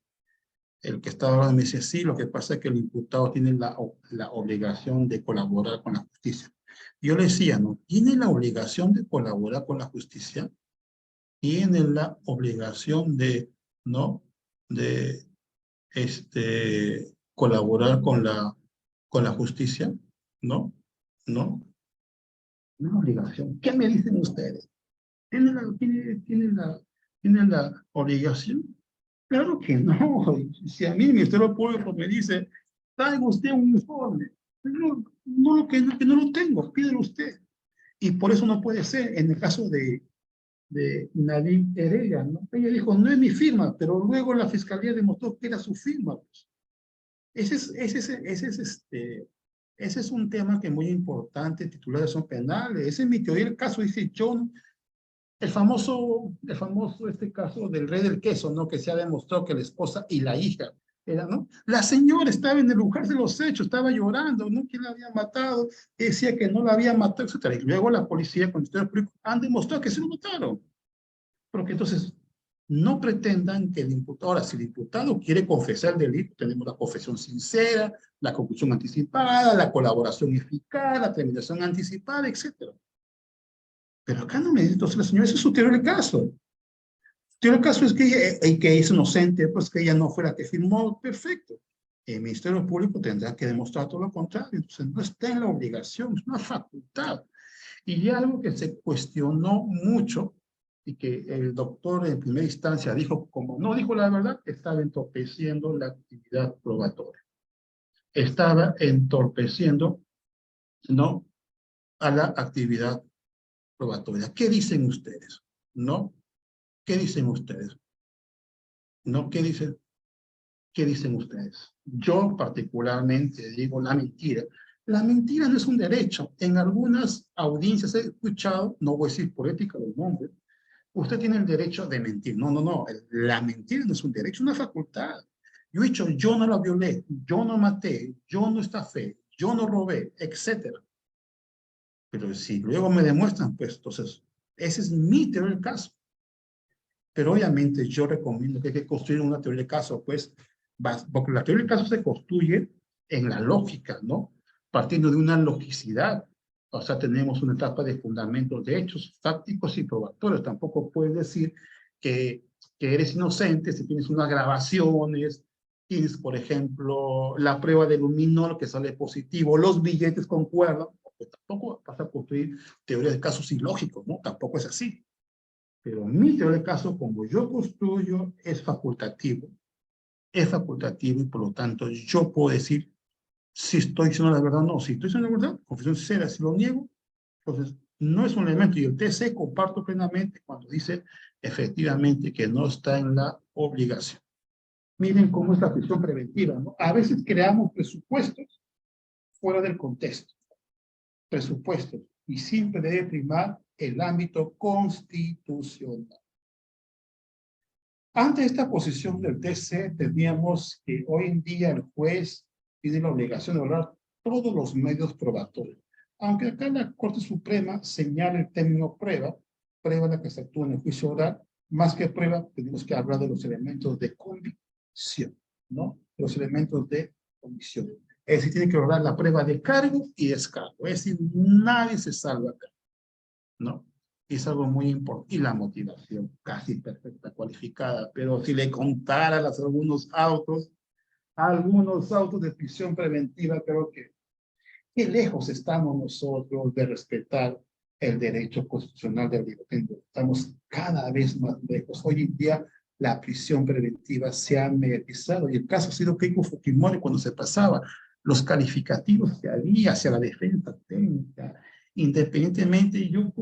el que estaba hablando me dice, sí, lo que pasa es que el imputado tiene la obligación de colaborar con la justicia. Yo le decía, ¿no? ¿Tiene la obligación de colaborar con la justicia? ¿Tiene la obligación de, ¿no? De, colaborar con la justicia? ¿No? ¿No? Una obligación. ¿Qué me dicen ustedes? ¿Tiene la obligación? Claro que no. Si a mí el Ministerio Público me dice, traiga usted un informe, que no lo tengo, pídelo usted. Y por eso no puede ser en el caso de Nadine Heredia, ¿no? Ella dijo, no es mi firma, pero luego la Fiscalía demostró que era su firma. Pues. Ese es un tema que es muy importante, titulares son penales. Ese es mi teoría. El caso dice John, el famoso caso del rey del queso, ¿no? Que se ha demostrado que la esposa y la hija ¿no? La señora estaba en el lugar de los hechos, estaba llorando, ¿no? ¿Quién la había matado? Decía que no la había matado, etc. Y luego la policía con el Ministerio Público han demostrado que se lo mataron. Pero que entonces no pretendan que el imputado, ahora si el imputado quiere confesar el delito, tenemos la confesión sincera, la conclusión anticipada, la colaboración eficaz, la terminación anticipada, etc. Pero acá no me dice, entonces la señora, ese es su teoría del caso. El caso es que es inocente, pues que ella no fue la que firmó, perfecto. El Ministerio Público tendrá que demostrar todo lo contrario, entonces no está en la obligación, es una facultad. Y algo que se cuestionó mucho y que el doctor en primera instancia dijo, como no dijo la verdad, estaba entorpeciendo la actividad probatoria. Estaba entorpeciendo, ¿no?, a la actividad probatoria. ¿Qué dicen ustedes? ¿No? ¿Qué dicen ustedes? ¿No? ¿Qué dicen ustedes? Yo particularmente digo la mentira. La mentira no es un derecho. En algunas audiencias he escuchado, no voy a decir por ética del nombre, usted tiene el derecho de mentir. No, no, no. La mentira no es un derecho, es una facultad. Yo he dicho, yo no la violé, yo no maté, yo no estafé, yo no robé, etc. Pero si luego me demuestran, pues entonces, ese es mi teoría del caso. Pero obviamente yo recomiendo que hay que construir una teoría del caso, pues, porque la teoría del caso se construye en la lógica, ¿no? Partiendo de una logicidad. O sea, tenemos una etapa de fundamentos de hechos fácticos y probatorios. Tampoco puedes decir que eres inocente si tienes unas grabaciones, tienes, por ejemplo, la prueba de luminol que sale positivo, los billetes concuerdan. Pues tampoco vas a construir teorías de casos ilógicos, ¿no? Tampoco es así. Pero mi teoría de caso, como yo construyo, es facultativo y por lo tanto yo puedo decir si estoy diciendo la verdad o no. Si estoy diciendo la verdad, confesión sincera, si lo niego, entonces no es un elemento. Y el TC comparto plenamente cuando dice efectivamente que no está en la obligación. Miren cómo es la prisión preventiva, ¿no? A veces creamos presupuestos fuera del contexto. Presupuestos. Y siempre debe primar el ámbito constitucional. Ante esta posición del TC, teníamos que hoy en día el juez tiene la obligación de evaluar todos los medios probatorios. Aunque acá la Corte Suprema señala el término prueba, prueba la que se actúa en el juicio oral, más que prueba, tenemos que hablar de los elementos de convicción, ¿no? Los elementos de convicción. Es decir, tiene que evaluar la prueba de cargo y descargo. Es decir, nadie se salva acá, ¿no? Es algo muy importante. Y la motivación, casi perfecta, cualificada. Pero si le contara algunos autos de prisión preventiva, creo que qué lejos estamos nosotros de respetar el derecho constitucional del libertad. Estamos cada vez más lejos. Hoy en día la prisión preventiva se ha mediatizado y el caso ha sido Keiko Fujimori cuando se pasaba los calificativos que había hacia la defensa técnica. Independientemente, yo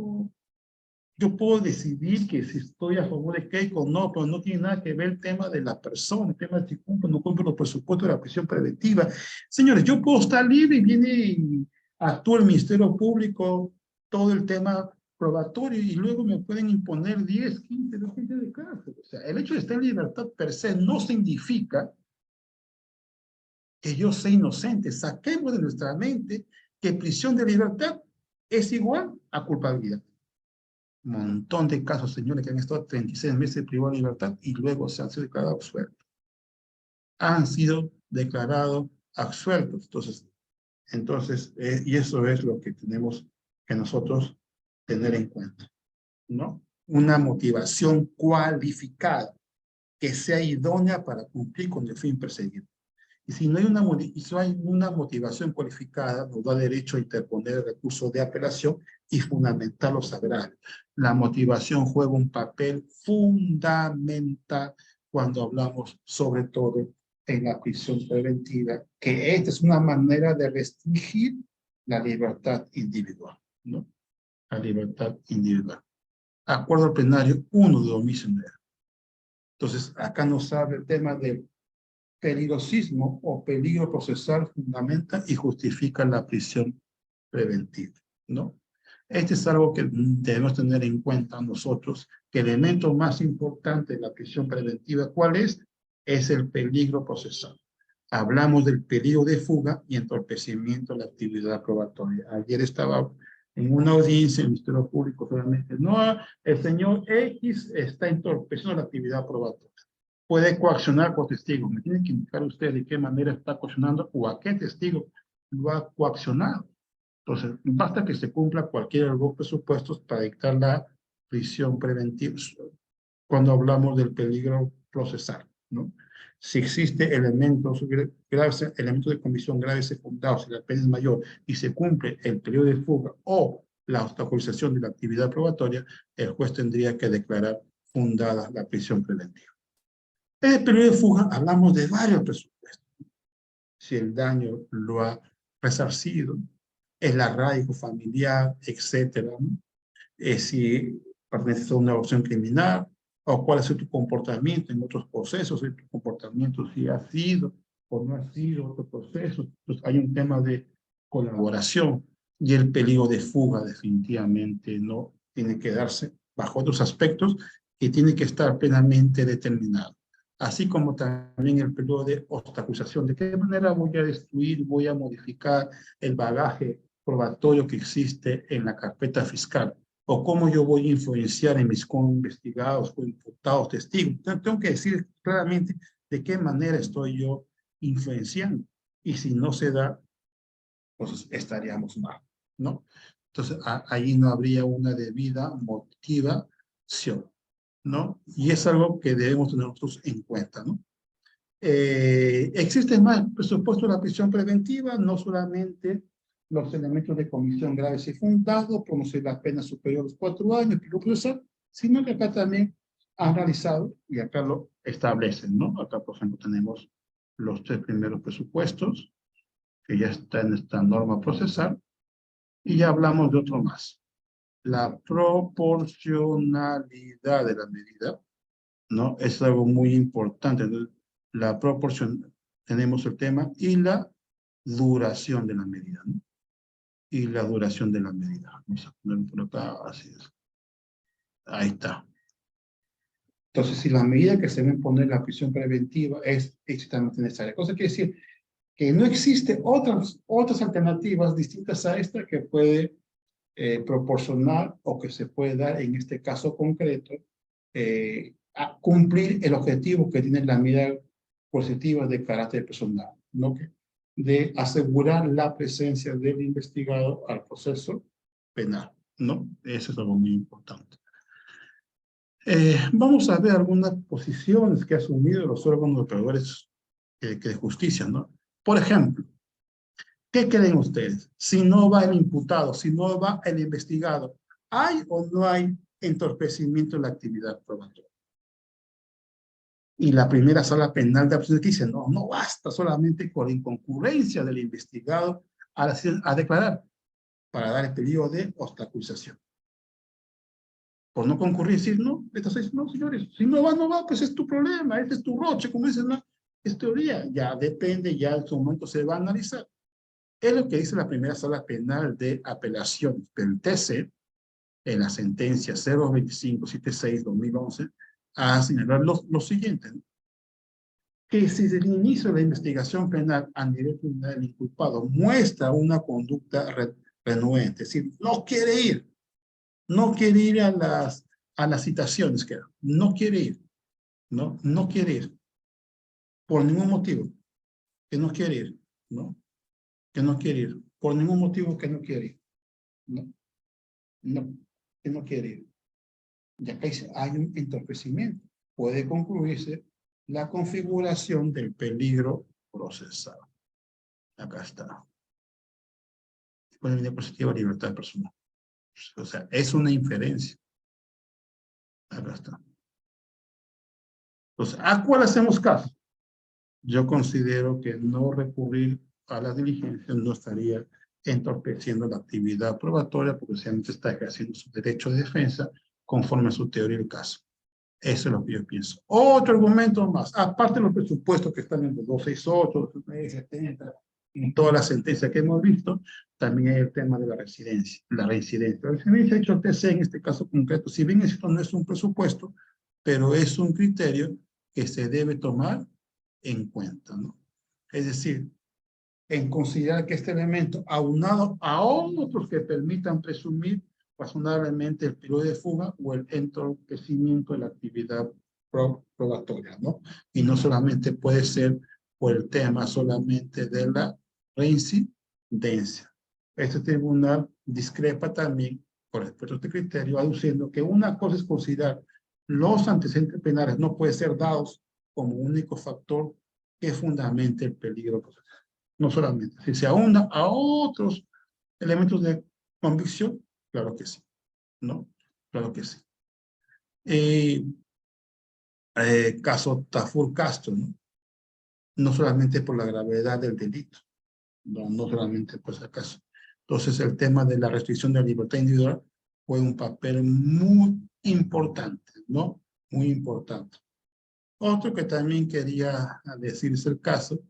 Yo puedo decidir que si estoy a favor de Keiko o no, pero no tiene nada que ver el tema de la persona, el tema de si cumple o no cumple los presupuestos de la prisión preventiva. Señores, yo puedo estar libre y viene y actúa el Ministerio Público, todo el tema probatorio, y luego me pueden imponer 10, 15, 20 días de cárcel. O sea, el hecho de estar en libertad per se no significa que yo sea inocente. Saquemos de nuestra mente que prisión de libertad es igual a culpabilidad. Montón de casos, señores, que han estado 36 meses privados de libertad y luego se han sido declarados absueltos. Han sido declarados absueltos. Entonces, y eso es lo que tenemos que nosotros tener en cuenta, ¿no? Una motivación cualificada que sea idónea para cumplir con el fin perseguido. Y si no hay una motivación cualificada, nos da derecho a interponer el recurso de apelación y fundamentar los agravios. La motivación juega un papel fundamental cuando hablamos, sobre todo, en la prisión preventiva, que esta es una manera de restringir la libertad individual, ¿no? La libertad individual. Acuerdo plenario 1 de 2019. Entonces, acá nos habla el tema del peligrosismo o peligro procesal fundamenta y justifica la prisión preventiva, ¿no? Este es algo que debemos tener en cuenta nosotros, que el elemento más importante de la prisión preventiva, ¿cuál es? Es el peligro procesal. Hablamos del peligro de fuga y entorpecimiento de la actividad probatoria. Ayer estaba en una audiencia en el Ministerio Público, solamente, no, el señor X está entorpeciendo la actividad probatoria. Puede coaccionar por testigo. Me tiene que indicar usted de qué manera está coaccionando o a qué testigo lo ha coaccionado. Entonces, basta que se cumpla cualquiera de los presupuestos para dictar la prisión preventiva cuando hablamos del peligro procesal, ¿no? Si existe elementos graves, elementos de comisión graves secundados, si la pena es mayor y se cumple el periodo de fuga o la obstaculización de la actividad probatoria, el juez tendría que declarar fundada la prisión preventiva. En el periodo de fuga hablamos de varios presupuestos. Si el daño lo ha resarcido, el arraigo familiar, etcétera, ¿no? Si perteneces a una opción criminal, o cuál es tu comportamiento en otros procesos, tu comportamiento si ha sido o no ha sido otro proceso. Entonces hay un tema de colaboración y el peligro de fuga definitivamente no tiene que darse bajo otros aspectos que tiene que estar plenamente determinado. Así como también el periodo de obstaculización, de qué manera voy a destruir, voy a modificar el bagaje probatorio que existe en la carpeta fiscal, o cómo yo voy a influenciar en mis co-investigados, co-imputados, testigos. Entonces, tengo que decir claramente de qué manera estoy yo influenciando. Y si no se da, pues estaríamos mal, ¿no? Entonces, ahí no habría una debida motivación, ¿no? Y es algo que debemos tener nosotros en cuenta, ¿no? Existe más presupuesto de la prisión preventiva, no solamente los elementos de comisión graves y fundados, promover la pena superior a los 4 años, sino que acá también han realizado, y acá lo establecen, ¿no? Acá, por ejemplo, tenemos los 3 primeros presupuestos, que ya está en esta norma procesal, y ya hablamos de otro más. La proporcionalidad de la medida, ¿no? Es algo muy importante. Entonces, la proporción, tenemos el tema, y la duración de la medida, ¿no? Y la duración de la medida. Vamos a ponerlo por acá, así es. Ahí está. Entonces, si la medida que se debe poner la prisión preventiva es estrictamente necesaria. Cosa quiere decir que no existen otras alternativas distintas a esta que puede proporcionar o que se puede dar en este caso concreto a cumplir el objetivo que tiene la medida coercitiva de carácter personal, ¿no? De asegurar la presencia del investigado al proceso penal, ¿no? Eso es algo muy importante. Vamos a ver algunas posiciones que ha asumido los órganos operadores de justicia, ¿no? Por ejemplo, ¿qué creen ustedes? Si no va el imputado, si no va el investigado, ¿hay o no hay entorpecimiento en la actividad probatoria? Y la primera sala penal de apelación dice, no, no basta solamente con la inconcurrencia del investigado a declarar para dar el periodo de obstaculización. Por no concurrir, decir, no, no, señores, si no va, pues es tu problema, este es tu roche, como dicen, no, es teoría, ya depende, ya en su momento se va a analizar. Es lo que dice la primera sala penal de apelación del TC, en la sentencia 02576-2011, a señalar lo siguiente, ¿no? Que si desde el inicio de la investigación penal a nivel criminal el inculpado muestra una conducta renuente, es decir, no quiere ir a las citaciones, no quiere ir, no quiere ir, por ningún motivo, que no quiere ir, ¿no? Que no quiere ir, por ningún motivo que no quiere ir, ¿no? No, que no quiere ir. Ya que hay un entorpecimiento, puede concluirse la configuración del peligro procesal. Acá está. Disponibilidad positiva, libertad personal. O sea, es una inferencia. Acá está. Entonces, ¿a cuál hacemos caso? Yo considero que no recurrir a las diligencias no estaría entorpeciendo la actividad probatoria porque sencillamente está ejerciendo su derecho de defensa conforme a su teoría del caso. Eso es lo que yo pienso. Otro argumento más, aparte de los presupuestos que están en el 268, 270, en todas las sentencias que hemos visto, también hay el tema de la residencia. La residencia ha hecho el TC en este caso concreto, si bien esto no es un presupuesto, pero es un criterio que se debe tomar en cuenta, ¿no? Es decir, en considerar que este elemento, aunado a otros que permitan presumir razonablemente el peligro de fuga o el entorpecimiento de la actividad probatoria, ¿no? Y no solamente puede ser por el tema solamente de la reincidencia. Este tribunal discrepa también por respecto a este criterio, aduciendo que una cosa es considerar los antecedentes penales no pueden ser dados como único factor que fundamente el peligro procesal. No solamente, si se aúna a otros elementos de convicción, claro que sí, ¿no? Claro que sí. Caso Tafur Castro, ¿no? No solamente por la gravedad del delito, no solamente por ese caso. Entonces, el tema de la restricción de la libertad individual fue un papel muy importante, ¿no? Muy importante. Otro que también quería decirse el caso,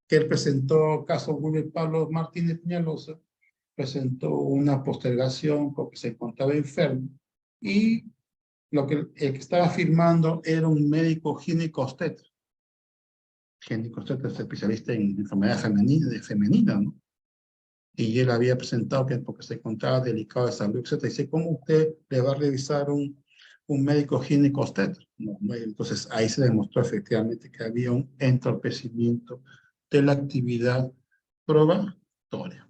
que él presentó, caso Wilber Pablo Martínez Peñalosa, presentó una postergación porque se encontraba enfermo y el que estaba firmando era un médico ginecobstetra. Ginecobstetra es especialista en enfermedad femenina, ¿no? Y él había presentado que porque se encontraba delicado de salud, etc. Dice, ¿cómo usted le va a revisar un médico ginecobstetra? No, entonces ahí se demostró efectivamente que había un entorpecimiento de la actividad probatoria.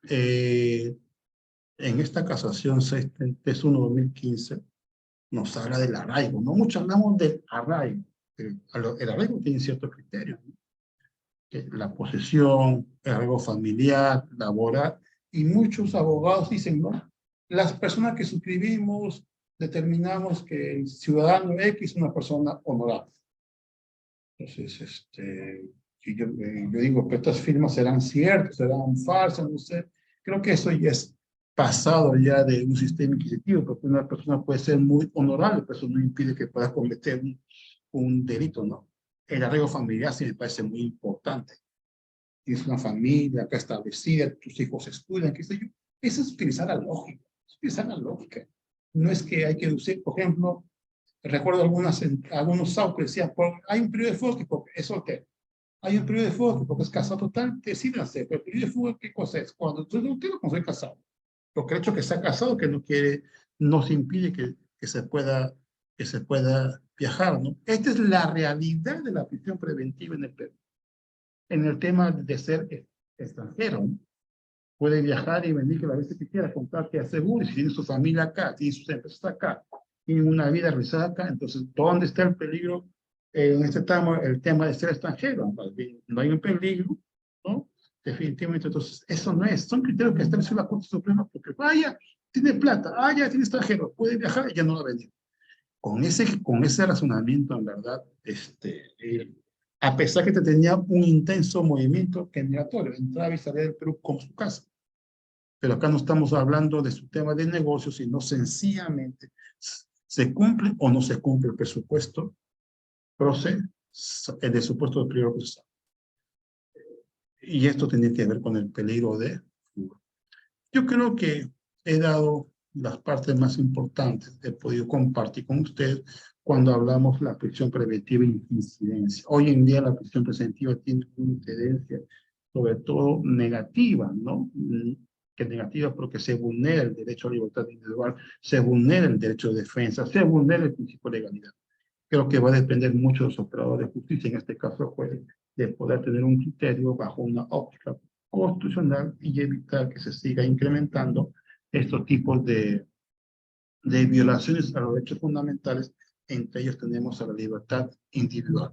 En esta casación 631-2015 nos habla del arraigo. No mucho hablamos del arraigo. El arraigo tiene ciertos criterios, ¿no? La posesión, el arraigo familiar, laboral, y muchos abogados dicen, ¿no? Las personas que suscribimos determinamos que el ciudadano X es una persona honorable. Entonces, yo digo que estas firmas serán ciertas, serán falsas, no sé. Creo que eso ya es pasado ya de un sistema inquisitivo, porque una persona puede ser muy honorable, pero eso no impide que pueda cometer un delito, ¿no? El arraigo familiar sí me parece muy importante. Tienes una familia acá establecida, tus hijos estudian, qué sé yo. Eso es utilizar la lógica, es utilizar la lógica. No es que hay que deducir, por ejemplo, recuerdo algunos autos que decían, hay un periodo de fuga porque es soltero. Hay un periodo de fuga porque es casado total, decídanse, pero el periodo de fuga, ¿qué cosa es? Cuando tú soltero, cuando soy casado. Porque el hecho que sea casado, que no quiere, no se impide que se pueda viajar, ¿no? Esta es la realidad de la prisión preventiva en el Perú. En el tema de ser extranjero, ¿no? Puede viajar y venir que la vez que quiera, contar que asegure, si tiene su familia acá, tiene sus empresas acá, tiene una vida realizada acá, entonces, ¿dónde está el peligro? En este tema, el tema de ser extranjero, no hay un peligro, ¿no? Definitivamente, entonces, eso no es, son criterios que estableció la Corte Suprema, porque vaya, tiene plata, ya tiene extranjero, puede viajar y ya no va a venir. Con ese razonamiento, en verdad, a pesar que tenía un intenso movimiento migratorio, entraba y salía del Perú como su casa. pero acá no estamos hablando de su tema de negocio, sino sencillamente se cumple o no se cumple el presupuesto el presupuesto del periodo procesal. Y esto tiene que ver con el peligro de fuga. Yo creo que he dado las partes más importantes, he podido compartir con usted cuando hablamos de la prisión preventiva e incidencia. Hoy en día la prisión preventiva tiene una incidencia sobre todo negativa, ¿no? Que negativa porque se vulnera el derecho a la libertad individual, se vulnera el derecho de defensa, se vulnera el principio de legalidad. Creo que va a depender mucho de los operadores de justicia, en este caso el juez, de poder tener un criterio bajo una óptica constitucional y evitar que se siga incrementando estos tipos de violaciones a los derechos fundamentales. Entre ellos tenemos a la libertad individual.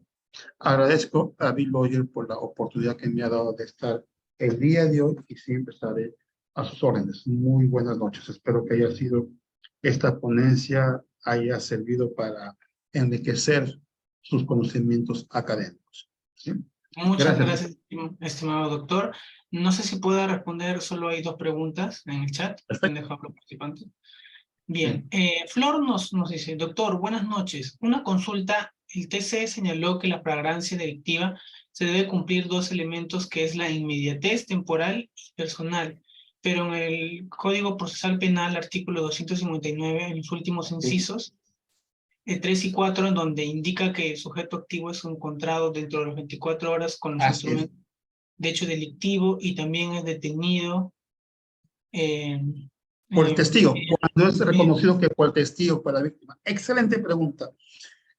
Agradezco a Bill Lawyer por la oportunidad que me ha dado de estar el día de hoy y siempre estaré a sus órdenes. Muy buenas noches. Espero que esta ponencia haya servido para enriquecer sus conocimientos académicos. ¿Sí? Muchas gracias, estimado doctor. No sé si pueda responder, solo hay 2 preguntas en el chat. Han dejado los participantes. Bien, Flor nos dice, doctor, buenas noches. Una consulta, el TC señaló que la flagrancia delictiva se debe cumplir 2 elementos, que es la inmediatez temporal y personal. Pero en el Código Procesal Penal, artículo 259, en los últimos incisos, 3 y 4, en donde indica que el sujeto activo es encontrado dentro de las 24 horas con los instrumentos de hecho delictivo y también es detenido por el testigo, cuando es reconocido que por el testigo, por la víctima. Excelente pregunta.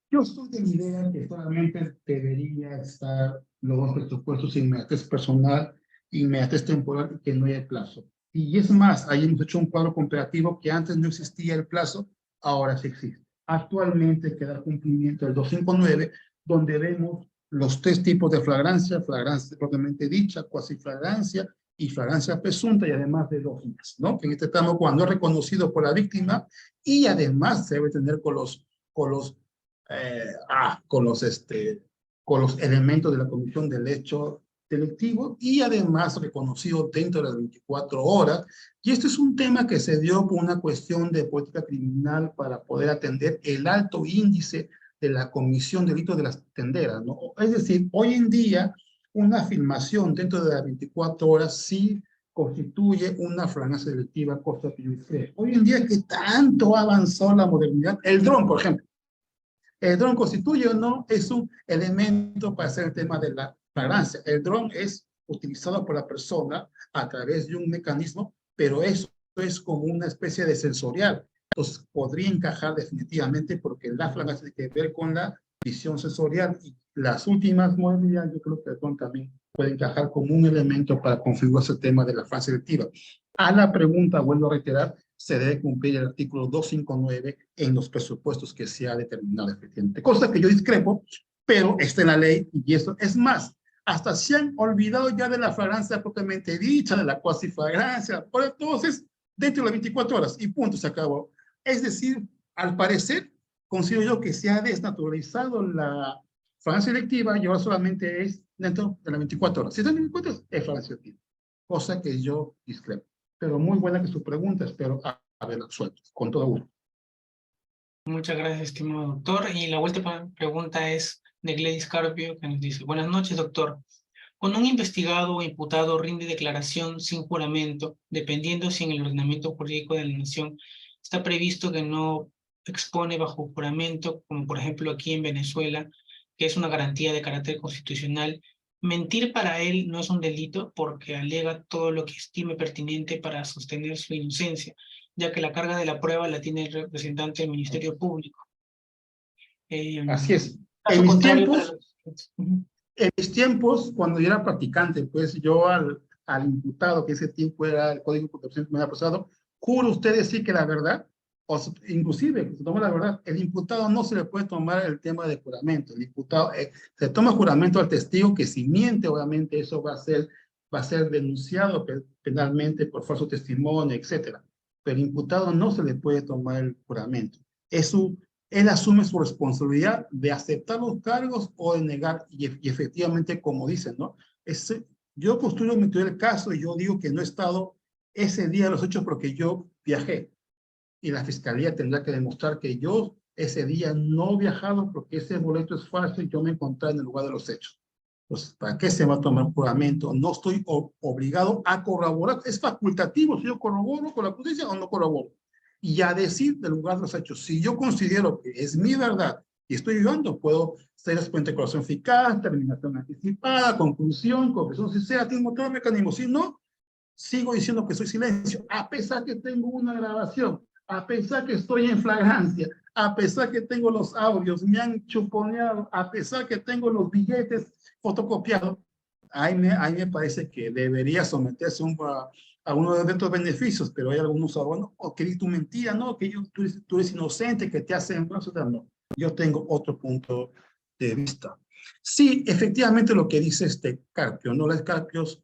Yo estoy de la idea que solamente debería estar los 2 presupuestos, inmediatez personal, inmediatez temporal, y que no haya plazo. Y es más, ahí hemos hecho un cuadro comparativo que antes no existía el plazo, ahora sí existe. Actualmente queda cumplimiento del 259, donde vemos los 3 tipos de flagrancia, flagrancia propiamente dicha, cuasiflagrancia y flagrancia presunta, y además de 2 más, ¿no? Que en este tramo, cuando es reconocido por la víctima, y además se debe tener con los elementos de la comisión del hecho delictivo y además reconocido dentro de las 24 horas. Y este es un tema que se dio por una cuestión de política criminal para poder atender el alto índice de la comisión de delitos de las tenderas, ¿no? Es decir, hoy en día una filmación dentro de las 24 horas sí constituye una flagrancia delictiva, cosa que yo creo. Hoy en día que tanto avanzó la modernidad, el dron, por ejemplo, ¿el dron constituye o no? Es un elemento para hacer el tema de la flagrancia. El dron es utilizado por la persona a través de un mecanismo, pero eso es como una especie de sensorial. Entonces, podría encajar definitivamente porque la flagrancia tiene que ver con la visión sensorial. Y las últimas modalidades, yo creo que el dron también puede encajar como un elemento para configurar ese tema de la fase selectiva. A la pregunta, vuelvo a reiterar, se debe cumplir el artículo 259 en los presupuestos que se ha determinado efectivamente. Cosa que yo discrepo, pero está en la ley y eso es más. Hasta se han olvidado ya de la flagrancia propiamente dicha, de la cuasiflagrancia, por entonces, dentro de las 24 horas y punto, se acabó. Es decir, al parecer, considero yo que se ha desnaturalizado la flagrancia delictiva y ahora solamente es dentro de las 24 horas. Si están 24 horas, es flagrancia delictiva. Cosa que yo discrepo. Pero muy buena que su pregunta, espero haberla suelto, con todo gusto. Muchas gracias, estimado doctor. Y la última pregunta es de Gladys Carpio, que nos dice, buenas noches, doctor. Cuando un investigado o imputado rinde declaración sin juramento, dependiendo si en el ordenamiento jurídico de la nación está previsto que no expone bajo juramento, como por ejemplo aquí en Venezuela, que es una garantía de carácter constitucional, mentir para él no es un delito porque alega todo lo que estime pertinente para sostener su inocencia, ya que la carga de la prueba la tiene el representante del Ministerio Público. Así es. En mis tiempos, cuando yo era practicante, pues yo al imputado, que ese tiempo era el Código de Protección Criminal Procesado, juro usted decir que la verdad, o inclusive, que se toma la verdad, el imputado no se le puede tomar el tema de juramento. El imputado se toma juramento al testigo que si miente, obviamente eso va a ser denunciado penalmente por falso testimonio, etcétera. Pero el imputado no se le puede tomar el juramento. Él asume su responsabilidad de aceptar los cargos o de negar, y efectivamente, como dicen, ¿no? Yo construyo mi teoría del caso y yo digo que no he estado ese día de los hechos porque yo viajé. Y la fiscalía tendrá que demostrar que yo ese día no he viajado porque ese boleto es falso y yo me encontré en el lugar de los hechos. Entonces, ¿para qué se va a tomar juramento? No estoy obligado a corroborar. Es facultativo si yo corroboro con la justicia o no corroboro. Y a decir del lugar de los hechos, si yo considero que es mi verdad y estoy ayudando, puedo ser exponente de colaboración eficaz, terminación anticipada, conclusión, confesión sincera, tengo todo el mecanismo. Si no, sigo diciendo que soy silencio, a pesar que tengo una grabación, a pesar que estoy en flagrancia, a pesar que tengo los audios, me han chuponeado, a pesar que tengo los billetes fotocopiados, ahí me parece que debería someterse a uno de estos beneficios, pero hay algunos, bueno, o que tu mentira, no, que tú eres inocente, que te hacen, no, yo tengo otro punto de vista. Sí, efectivamente lo que dice Carpio, ¿no? Las Carpios,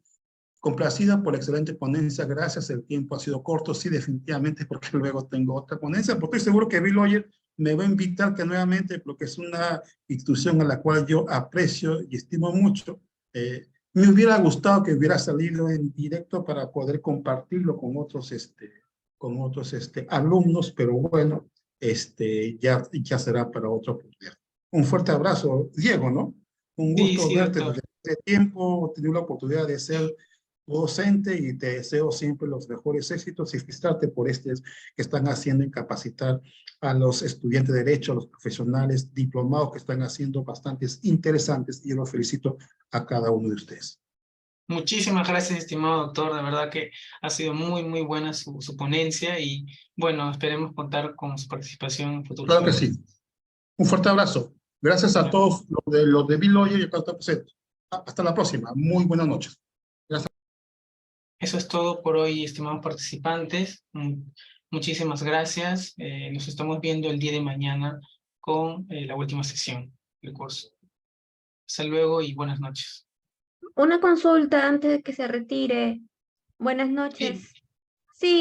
complacida por la excelente ponencia, gracias, el tiempo ha sido corto, sí, definitivamente, porque luego tengo otra ponencia, pero estoy seguro que Bill Lawyer me va a invitar que nuevamente, porque es una institución a la cual yo aprecio y estimo mucho. Me hubiera gustado que hubiera salido en directo para poder compartirlo con otros, alumnos, pero bueno, ya será para otra oportunidad. Un fuerte abrazo, Diego, ¿no? Un Sí, gusto sí, verte doctor. desde hace tiempo, he tenido la oportunidad de ser docente y te deseo siempre los mejores éxitos y felicitarte por que están haciendo en capacitar a los estudiantes de Derecho, a los profesionales diplomados que están haciendo bastantes interesantes y yo los felicito a cada uno de ustedes. Muchísimas gracias, estimado doctor. De verdad que ha sido muy, muy buena su ponencia y bueno, esperemos contar con su participación en futuros Claro que eventos. sí. Un fuerte abrazo. Gracias a Bueno, todos los de Bill Lawyer y acá está presente. Hasta la próxima. Muy buenas noches. Gracias. eso es todo por hoy, estimados participantes. Muchísimas gracias. Nos estamos viendo el día de mañana con la última sesión del curso. Hasta luego y buenas noches. Una consulta antes de que se retire. Buenas Sí. noches. Sí,